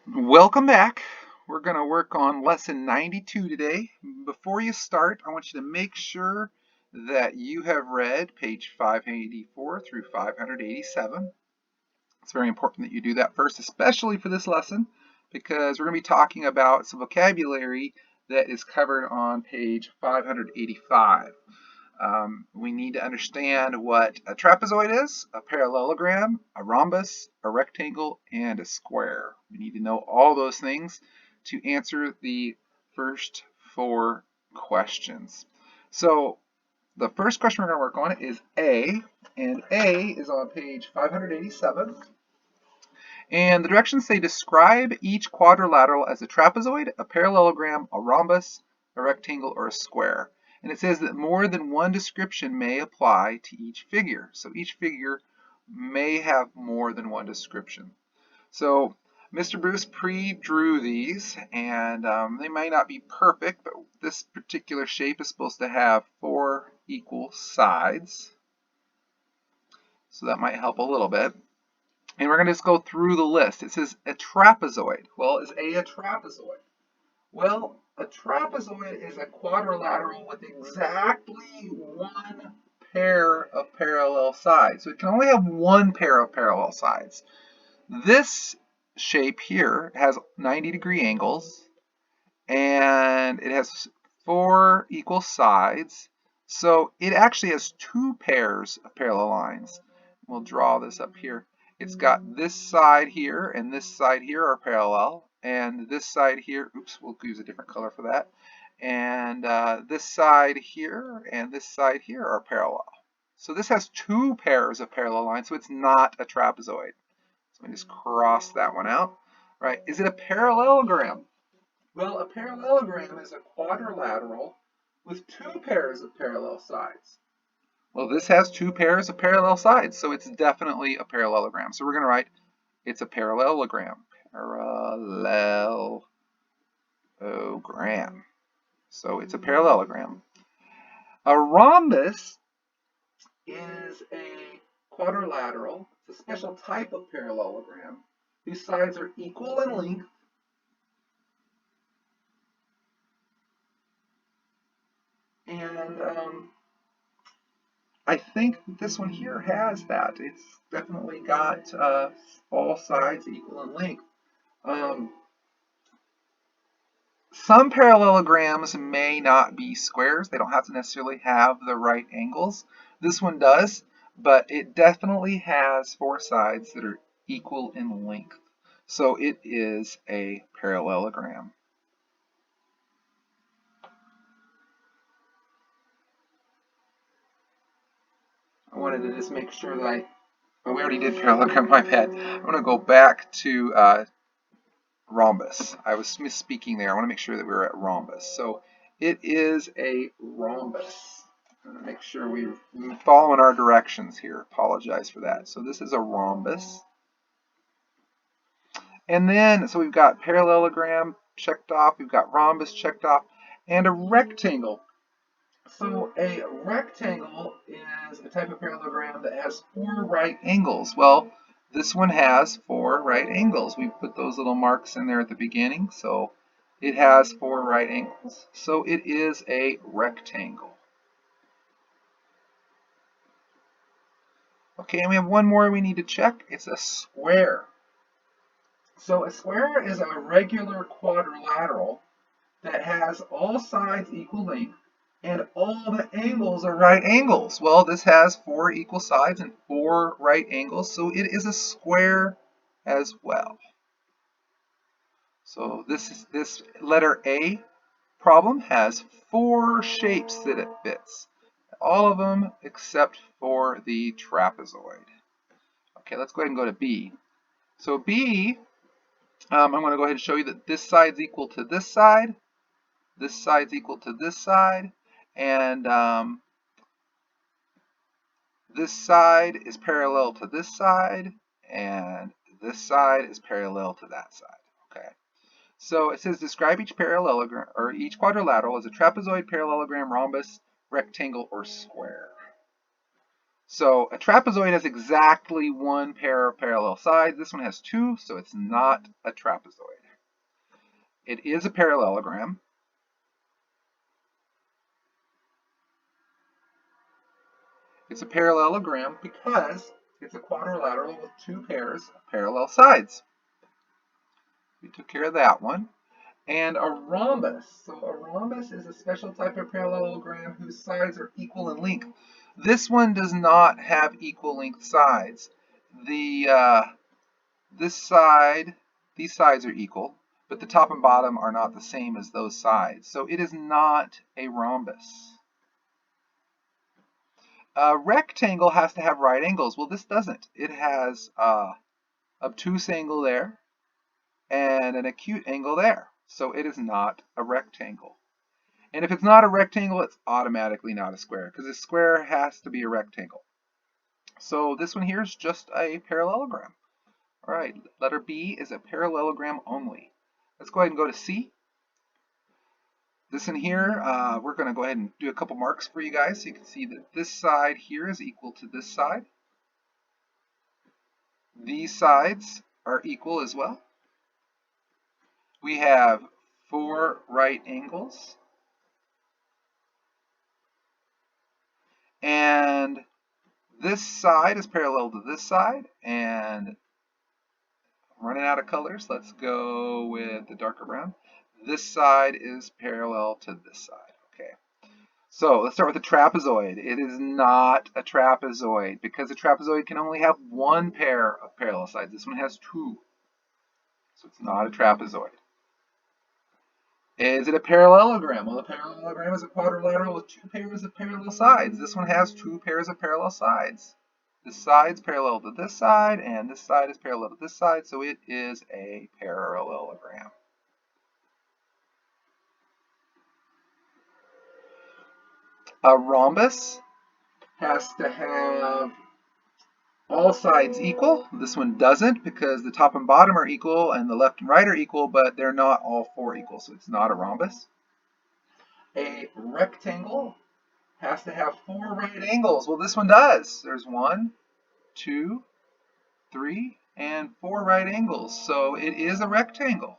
Welcome back. We're going to work on lesson 92 today. Before you start, I want you to make sure that you have read page 584 through 587. It's very important that you do that first, especially for this lesson, because we're going to be talking about some vocabulary that is covered on page 585. We need to understand what a trapezoid is, a parallelogram, a rhombus, a rectangle, and a square. We need to know all those things to answer the first four questions. So the first question we're going to work on is A, and A is on page 587. And the directions say describe each quadrilateral as a trapezoid, a parallelogram, a rhombus, a rectangle, or a square. And it says that more than one description may apply to each figure. So each figure may have more than one description. So Mr. Bruce pre-drew these, and they may not be perfect, but this particular shape is supposed to have 4 equal sides. So that might help a little bit. And we're going to just go through the list. It says a trapezoid. Well, is a trapezoid? Well, a trapezoid is a quadrilateral with exactly one pair of parallel sides. So it can only have one pair of parallel sides. This shape here has 90-degree angles, and it has 4 equal sides. So it actually has 2 pairs of parallel lines. We'll draw this up here. It's got this side here and this side here are parallel, and this side here, oops, we'll use a different color for that, and this side here and this side here are parallel. So this has 2 pairs of parallel lines, so it's not a trapezoid. So let me just cross that one out. Right? Is it a parallelogram? Well, a parallelogram is a quadrilateral with 2 pairs of parallel sides. Well, this has 2 pairs of parallel sides, so it's definitely a parallelogram. So we're going to write it's a parallelogram. Parallelogram. So it's a parallelogram. A rhombus is a quadrilateral. It's a special type of parallelogram whose sides are equal in length and I think this one here has that. It's definitely got all sides equal in length. Some parallelograms may not be squares. They don't have to necessarily have the right angles. This one does, but it definitely has 4 sides that are equal in length. So it is a parallelogram. I wanted to just make sure that we already did parallelogram, my bad. I'm going to go back to rhombus. I was misspeaking there. I want to make sure that we're at rhombus. So it is a rhombus. I'm going to make sure we're following our directions here. Apologize for that. So this is a rhombus. And then, so we've got parallelogram checked off. We've got rhombus checked off. And a rectangle. So a rectangle is a type of parallelogram that has 4 right angles. Well, this one has 4 right angles. We put those little marks in there at the beginning, so it has 4 right angles. So it is a rectangle. Okay, and we have one more we need to check. It's a square. So a square is a regular quadrilateral that has all sides equal length and all the angles are right angles. Well, this has 4 equal sides and 4 right angles, so it is a square as well. So this letter A problem has 4 shapes that it fits. All of them except for the trapezoid. Okay, let's go ahead and go to B. So B, I'm going to go ahead and show you that this side's equal to this side, this side's equal to this side, and this side is parallel to this side, and this side is parallel to that side. Okay. So it says describe each parallelogram or each quadrilateral as a trapezoid, parallelogram, rhombus, rectangle, or square. So a trapezoid has exactly one pair of parallel sides. This one has two, so it's not a trapezoid. It is a parallelogram. It's a parallelogram because it's a quadrilateral with two pairs of parallel sides. We took care of that one. And a rhombus. So a rhombus is a special type of parallelogram whose sides are equal in length. This one does not have equal length sides. This side, these sides are equal, but the top and bottom are not the same as those sides. So it is not a rhombus. A rectangle has to have right angles. Well, this doesn't. It has obtuse angle there and an acute angle there. So it is not a rectangle. And if it's not a rectangle, it's automatically not a square because a square has to be a rectangle. So this one here is just a parallelogram. All right, letter B is a parallelogram only. Let's go ahead and go to C. This in here, we're going to go ahead and do a couple marks for you guys so you can see that this side here is equal to this side. These sides are equal as well. We have 4 right angles. And this side is parallel to this side. And I'm running out of colors. Let's go with the darker brown. This side is parallel to this side. Okay. So let's start with the trapezoid. It is not a trapezoid because a trapezoid can only have one pair of parallel sides. This one has 2. So it's not a trapezoid. Is it a parallelogram? Well, a parallelogram is a quadrilateral with 2 pairs of parallel sides. This one has 2 pairs of parallel sides. This side's parallel to this side, and this side is parallel to this side, so it is a parallelogram. A rhombus has to have all sides equal. This one doesn't because the top and bottom are equal and the left and right are equal, but they're not all 4 equal, so it's not a rhombus. A rectangle has to have 4 right angles. Well, this one does. There's 1, 2, 3, and 4 right angles, so it is a rectangle.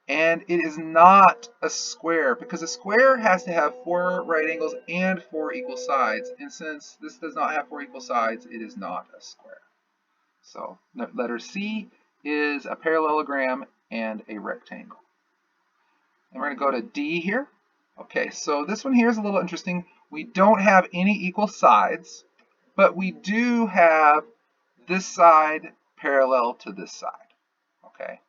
And it is not a square because a square has to have 4 right angles and 4 equal sides. And since this does not have 4 equal sides, it is not a square. So letter C is a parallelogram and a rectangle. And we're going to go to D here. Okay, so this one here is a little interesting. We don't have any equal sides, but we do have this side parallel to this side. Okay.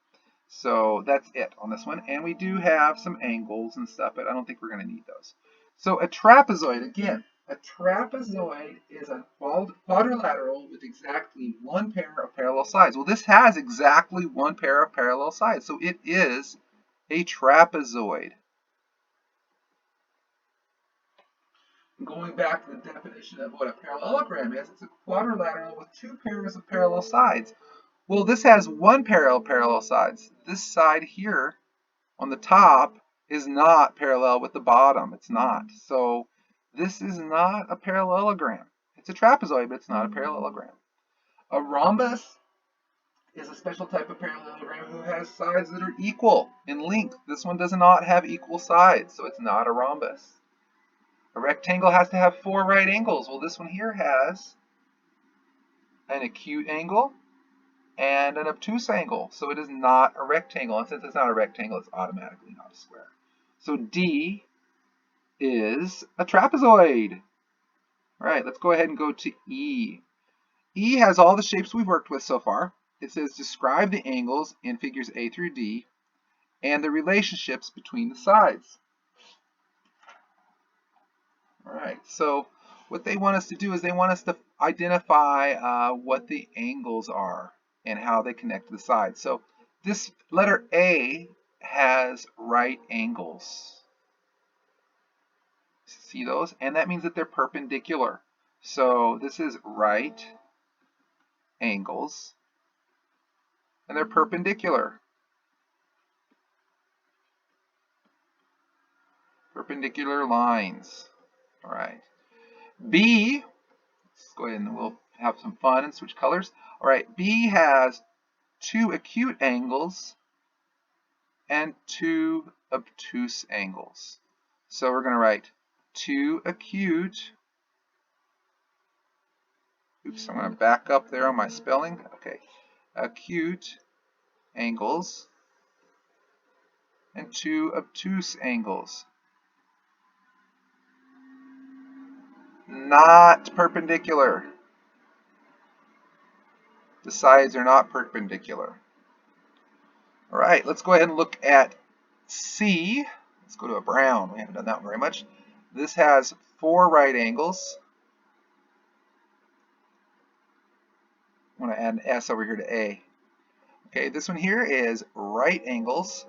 So that's it on this one. And we do have some angles and stuff, but I don't think we're going to need those. So a trapezoid, again, a trapezoid is a quadrilateral with exactly 1 pair of parallel sides. Well, this has exactly 1 pair of parallel sides, so it is a trapezoid. Going back to the definition of what a parallelogram is, it's a quadrilateral with 2 pairs of parallel sides. Well, this has 1 pair of parallel sides. This side here on the top is not parallel with the bottom. It's not. So this is not a parallelogram. It's a trapezoid, but it's not a parallelogram. A rhombus is a special type of parallelogram who has sides that are equal in length. This one does not have equal sides, so it's not a rhombus. A rectangle has to have 4 right angles. Well, this one here has an acute angle and an obtuse angle, so it is not a rectangle. And since it's not a rectangle, it's automatically not a square. So D is a trapezoid. All right, let's go ahead and go to E. E has all the shapes we've worked with so far. It says describe the angles in figures A through D and the relationships between the sides. All right, so what they want us to do is they want us to identify what the angles are and how they connect to the sides. So this letter A has right angles. See those? And that means that they're perpendicular. So this is right angles, and they're perpendicular. Perpendicular lines. All right. B, let's go ahead and we'll have some fun and switch colors. All right, B has 2 acute angles and 2 obtuse angles. So we're going to write 2 acute. Oops, I'm going to back up there on my spelling. Okay. Acute angles and 2 obtuse angles. Not perpendicular. The sides are not perpendicular. All right, let's go ahead and look at C. Let's go to a brown. We haven't done that one very much. This has 4 right angles. I'm going to add an S over here to A. Okay, this one here is right angles.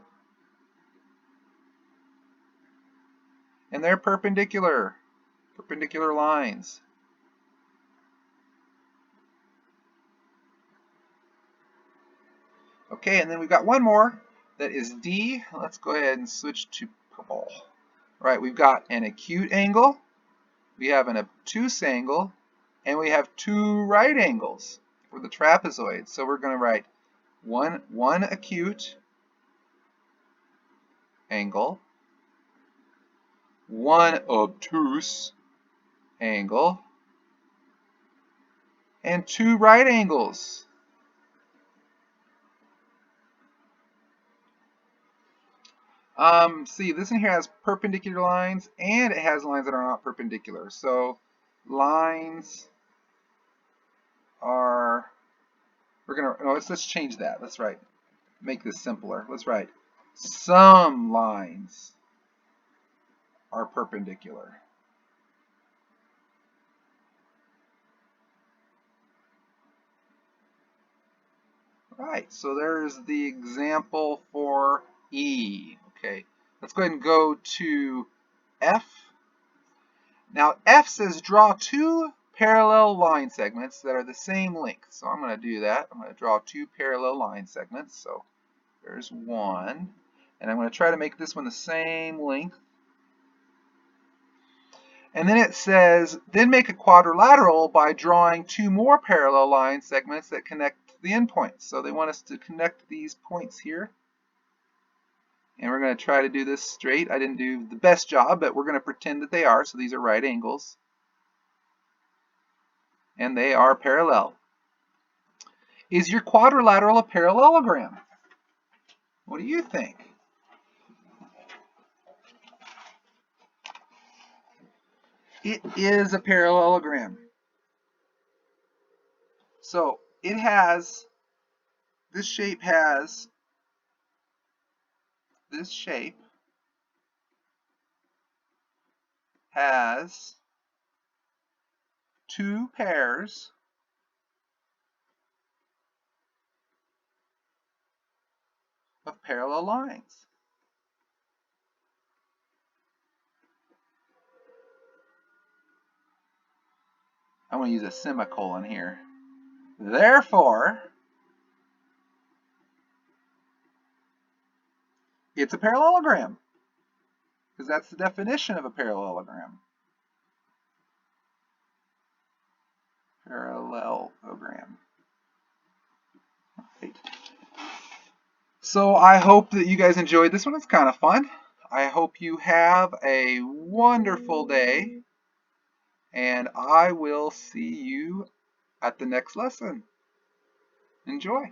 And they're perpendicular lines. Okay, and then we've got one more that is D. Let's go ahead and switch to purple. All right, we've got an acute angle, we have an obtuse angle, and we have 2 right angles for the trapezoid. So we're going to write one acute angle, 1 obtuse angle, and 2 right angles. See, this one here has perpendicular lines and it has lines that are not perpendicular. So lines are, let's change that. Let's make this simpler. Let's write some lines are perpendicular. Right, so there's the example for E. Okay, let's go ahead and go to F. Now F says draw 2 parallel line segments that are the same length. So I'm going to do that. I'm going to draw 2 parallel line segments. So there's one. And I'm going to try to make this one the same length. And then it says, then make a quadrilateral by drawing 2 more parallel line segments that connect the endpoints. So they want us to connect these points here. And we're going to try to do this straight. I didn't do the best job, but we're going to pretend that they are. So these are right angles. And they are parallel. Is your quadrilateral a parallelogram? What do you think? It is a parallelogram. So it has, this shape has has 2 pairs of parallel lines. I'm going to use a semicolon here. Therefore, it's a parallelogram, because that's the definition of a parallelogram. Parallelogram. Right. So I hope that you guys enjoyed this one. It's kind of fun. I hope you have a wonderful day, and I will see you at the next lesson. Enjoy.